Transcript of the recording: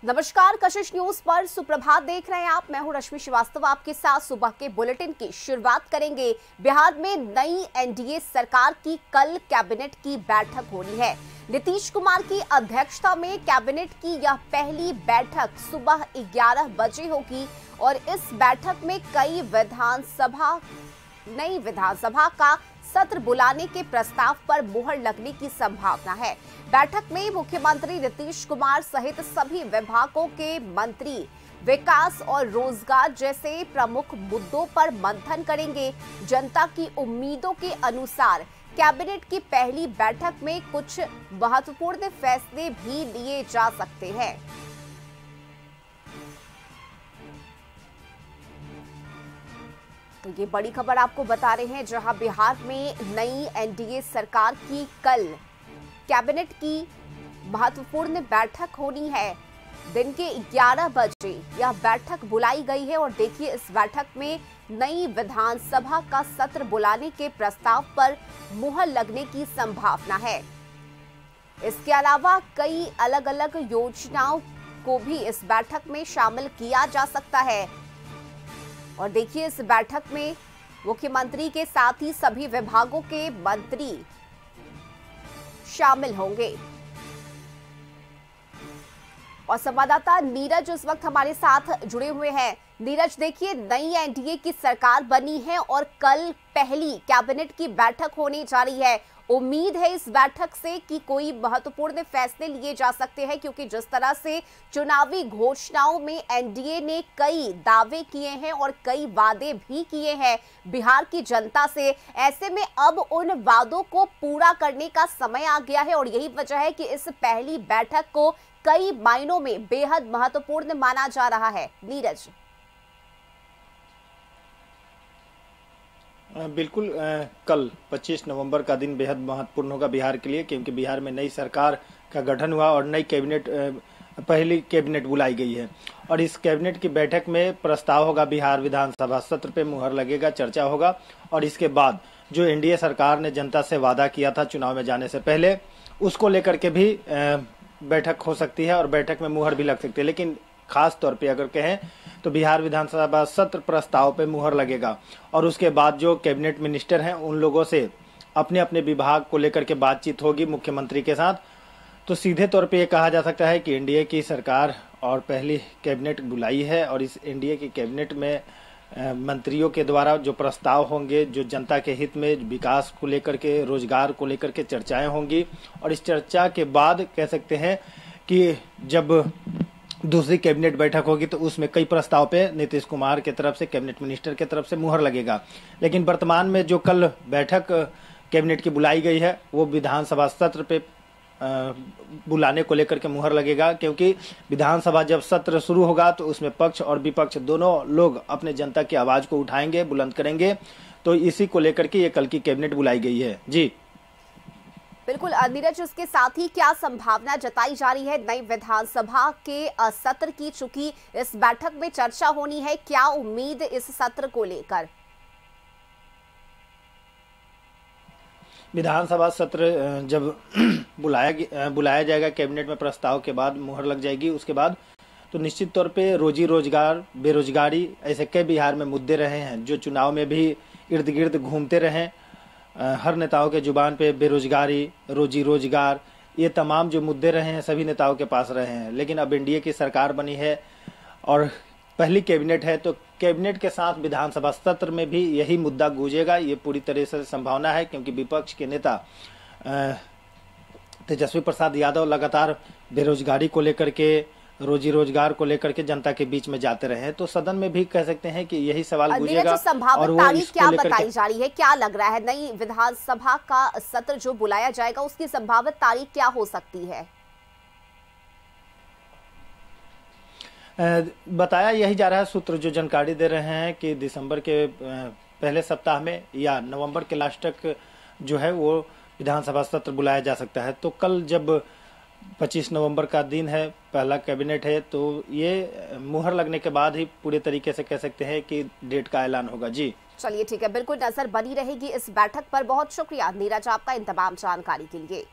नमस्कार, कशिश न्यूज पर सुप्रभात देख रहे हैं आप। मैं हूं रश्मि श्रीवास्तव, आपके साथ सुबह के बुलेटिन की शुरुआत करेंगे। बिहार में नई एनडीए सरकार की कल कैबिनेट की बैठक होनी है। नीतीश कुमार की अध्यक्षता में कैबिनेट की यह पहली बैठक सुबह 11 बजे होगी और इस बैठक में नई विधानसभा का सत्र बुलाने के प्रस्ताव पर मुहर लगने की संभावना है। बैठक में मुख्यमंत्री नीतीश कुमार सहित सभी विभागों के मंत्री विकास और रोजगार जैसे प्रमुख मुद्दों पर मंथन करेंगे। जनता की उम्मीदों के अनुसार कैबिनेट की पहली बैठक में कुछ महत्वपूर्ण फैसले भी लिए जा सकते हैं। तो ये बड़ी खबर आपको बता रहे हैं, जहां बिहार में नई एनडीए सरकार की कल कैबिनेट की महत्वपूर्ण बैठक होनी है। दिन के 11 बजे यह बैठक बुलाई गई है और देखिए, इस बैठक में नई विधानसभा का सत्र बुलाने के प्रस्ताव पर मुहर लगने की संभावना है। इसके अलावा कई अलग अलग योजनाओं को भी इस बैठक में शामिल किया जा सकता है और देखिए, इस बैठक में मुख्यमंत्री के साथ ही सभी विभागों के मंत्री शामिल होंगे। और संवाददाता नीरज इस वक्त हमारे साथ जुड़े हुए हैं। नीरज, देखिए, नई एनडीए की सरकार बनी है और कल पहली कैबिनेट की बैठक होने जा रही है। उम्मीद है इस बैठक से कि कोई महत्वपूर्ण फैसले लिए जा सकते हैं, क्योंकि जिस तरह से चुनावी घोषणाओं में एनडीए ने कई दावे किए हैं और कई वादे भी किए हैं बिहार की जनता से, ऐसे में अब उन वादों को पूरा करने का समय आ गया है और यही वजह है कि इस पहली बैठक को कई मायनों में बेहद महत्वपूर्ण माना जा रहा है। नीरज। बिल्कुल, कल 25 नवंबर का दिन बेहद महत्वपूर्ण होगा बिहार के लिए, क्योंकि बिहार में नई सरकार का गठन हुआ और नई पहली कैबिनेट बुलाई गई है और इस कैबिनेट की बैठक में प्रस्ताव होगा, बिहार विधानसभा सत्र पे मुहर लगेगा, चर्चा होगा और इसके बाद जो एनडीए सरकार ने जनता से वादा किया था चुनाव में जाने से पहले, उसको लेकर के भी बैठक हो सकती है और बैठक में मुहर भी लग सकती है। लेकिन खास तौर पे अगर कहें तो बिहार विधानसभा सत्र प्रस्ताव पे मुहर लगेगा और उसके बाद जो कैबिनेट मिनिस्टर हैं उन लोगों से अपने अपने विभाग को लेकर के बातचीत होगी मुख्यमंत्री के साथ। तो सीधे तौर पे ये कहा जा सकता है कि एनडीए की सरकार और पहली कैबिनेट बुलाई है और इस एनडीए की कैबिनेट में मंत्रियों के द्वारा जो प्रस्ताव होंगे, जो जनता के हित में विकास को लेकर के, रोजगार को लेकर के चर्चाएं होंगी और इस चर्चा के बाद कह सकते हैं कि जब दूसरी कैबिनेट बैठक होगी तो उसमें कई प्रस्ताव पे नीतीश कुमार के तरफ से, कैबिनेट मिनिस्टर के तरफ से मुहर लगेगा। लेकिन वर्तमान में जो कल बैठक कैबिनेट की बुलाई गई है वो विधानसभा सत्र पे बुलाने को लेकर के मुहर लगेगा, क्योंकि विधानसभा जब सत्र शुरू होगा तो उसमें पक्ष और विपक्ष दोनों लोग अपने जनता की आवाज को उठाएंगे, बुलंद करेंगे। तो इसी को लेकर के ये कल की कैबिनेट बुलाई गई है। जी बिल्कुल नीरज, इसके साथ ही क्या संभावना जताई जा रही है नई विधानसभा के सत्र की? चूंकि इस बैठक में चर्चा होनी है, क्या उम्मीद इस सत्र को लेकर? विधानसभा सत्र जब बुलाया जाएगा, कैबिनेट में प्रस्ताव के बाद मुहर लग जाएगी, उसके बाद तो निश्चित तौर पे रोजी रोजगार, बेरोजगारी, ऐसे कई बिहार में मुद्दे रहे हैं जो चुनाव में भी इर्द गिर्द घूमते रहे। हर नेताओं के जुबान पे बेरोजगारी, रोजी रोजगार, ये तमाम जो मुद्दे रहे हैं सभी नेताओं के पास रहे हैं। लेकिन अब एनडीए की सरकार बनी है और पहली कैबिनेट है, तो कैबिनेट के साथ विधानसभा सत्र में भी यही मुद्दा गूंजेगा, ये पूरी तरह से संभावना है, क्योंकि विपक्ष के नेता तेजस्वी प्रसाद यादव लगातार बेरोजगारी को लेकर के, रोजी रोजगार को लेकर के जनता के बीच में जाते रहे हैं। तो सदन में भी कह सकते हैं कि यही सवाल गूंजेगा। और वो तारीख क्या बताई जा रही है, क्या लग रहा है नई विधानसभा का सत्र जो बुलाया जाएगा उसकी संभावित तारीख क्या हो सकती है? बताया यही जा रहा है, सूत्र जो जानकारी दे रहे हैं कि दिसंबर के पहले सप्ताह में या नवंबर के लास्ट तक जो है वो विधानसभा सत्र बुलाया जा सकता है। तो कल जब 25 नवंबर का दिन है, पहला कैबिनेट है, तो ये मुहर लगने के बाद ही पूरे तरीके से कह सकते हैं कि डेट का ऐलान होगा। जी चलिए ठीक है, बिल्कुल नजर बनी रहेगी इस बैठक पर। बहुत शुक्रिया नीरज आपका इन तमाम जानकारी के लिए।